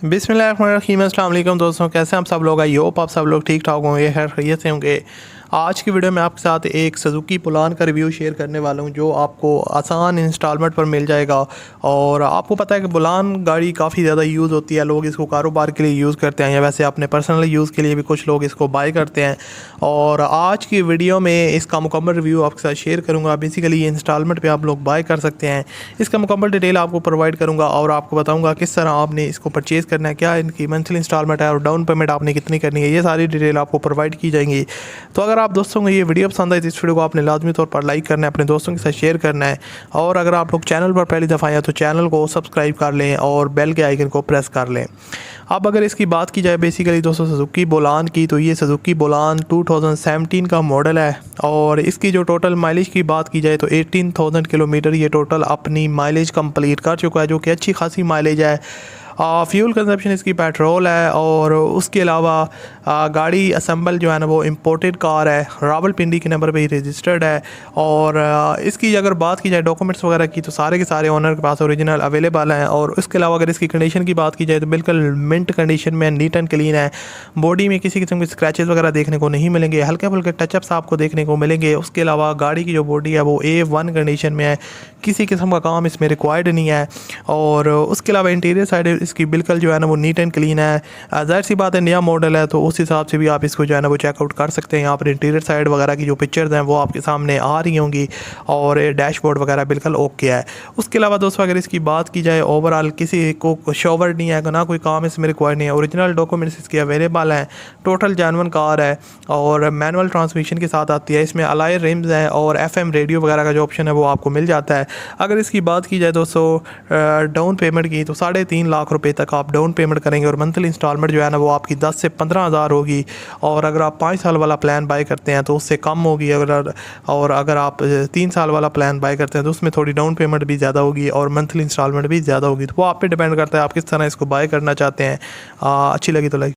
बिस्मिल्लाहिर्रहमानिर्रहीम। अस्सलाम वालेकुम दोस्तों, कैसे हैं आप सब लोग? आई होप आप सब लोग ठीक ठाक होंगे, खैर खैरियत से होंगे। आज की वीडियो में आपके साथ एक सुजुकी पुलान का रिव्यू शेयर करने वाला हूं जो आपको आसान इंस्टॉलमेंट पर मिल जाएगा। और आपको पता है कि पुलान गाड़ी काफ़ी ज़्यादा यूज़ होती है, लोग इसको कारोबार के लिए यूज़ करते हैं या वैसे अपने पर्सनल यूज़ के लिए भी कुछ लोग इसको बाय करते हैं। और आज की वीडियो में इसका मुकम्मल रिव्यू आपके साथ शेयर करूँगा। बेसिकली इंस्टॉलमेंट पर आप लोग बाय कर सकते हैं, इसका मुकम्मल डिटेल आपको प्रोवाइड करूँगा और आपको बताऊँगा किस तरह आपने इसको परचेज़ करना है, क्या इनकी मंथली इंस्टॉलमेंट है और डाउन पेमेंट आपने कितनी करनी है, ये सारी डिटेल आपको प्रोवाइड की जाएंगी। तो अगर आप दोस्तों को ये वीडियो पसंद आए तो इस वीडियो को आपने लाजमी तौर पर लाइक करना है, अपने दोस्तों के साथ शेयर करना है। और अगर आप लोग चैनल पर पहली दफ़ा आए तो चैनल को सब्सक्राइब कर लें और बेल के आइकन को प्रेस कर लें। अब अगर इसकी बात की जाए बेसिकली दोस्तों सुजुकी बोलान की, तो ये सुजुकी बोलान 2017 का मॉडल है। और इसकी जो टोटल माइलेज की बात की जाए तो 18,000 किलोमीटर ये टोटल अपनी माइलेज कंप्लीट कर चुका है, जो कि अच्छी खासी माइलेज है। फ्यूल कंजप्शन इसकी पेट्रोल है। और उसके अलावा गाड़ी असम्बल जो है ना वो इम्पोर्टेड कार है, रावलपिंडी के नंबर पे ही रजिस्टर्ड है। और इसकी अगर बात की जाए डॉक्यूमेंट्स वगैरह की तो सारे के सारे ओनर के पास ओरिजिनल अवेलेबल हैं। और उसके अलावा अगर इसकी कंडीशन की बात की जाए तो बिल्कुल मिंट कंडीशन में, नीट एंड क्लीन है। बॉडी में किसी किस्म के स्क्रैचेस वगैरह देखने को नहीं मिलेंगे, हल्के फुल्के टचअप्स आपको देखने को मिलेंगे। उसके अलावा गाड़ी की जो बॉडी है वो A1 कंडीशन में है, किसी किस्म का काम इसमें रिक्वायर्ड नहीं है। और उसके अलावा इंटीरियर साइड इसकी बिल्कुल जो है ना वो नीट एंड क्लीन है। ज़ाहिर सी बात है नया मॉडल है तो उस हिसाब से भी आप इसको जो है ना वो चेकआउट कर सकते हैं। यहाँ पर इंटीरियर साइड वगैरह की जो पिक्चर्स हैं वो आपके सामने आ रही होंगी और डैशबोर्ड वगैरह बिल्कुल ओके है। उसके अलावा दोस्तों अगर इसकी बात की जाए ओवरऑल किसी को शोवर नहीं है, ना कोई काम इसमें रिक्वायर्ड नहीं है, ओरिजिनल डॉक्यूमेंट्स इसके अवेलेबल हैं। टोटल जेन्युइन कार है और मैनुअल ट्रांसमिशन के साथ आती है। इसमें अलाय रिम्स हैं और FM रेडियो वगैरह का जो ऑप्शन है वो आपको मिल जाता है। अगर इसकी बात की जाए दोस्तों डाउन पेमेंट की तो 3.5 लाख रुपए तक आप डाउन पेमेंट करेंगे और मंथली इंस्टॉलमेंट जो है ना वो आपकी 10 से 15 हज़ार होगी। और अगर आप 5 साल वाला प्लान बाय करते हैं तो उससे कम होगी। और अगर आप 3 साल वाला प्लान बाय करते हैं तो उसमें थोड़ी डाउन पेमेंट भी ज़्यादा होगी और मंथली इंस्टॉलमेंट भी ज़्यादा होगी। तो वो आप पे डिपेंड करता है आप किस तरह इसको बाय करना चाहते हैं। अच्छी लगी तो लाइक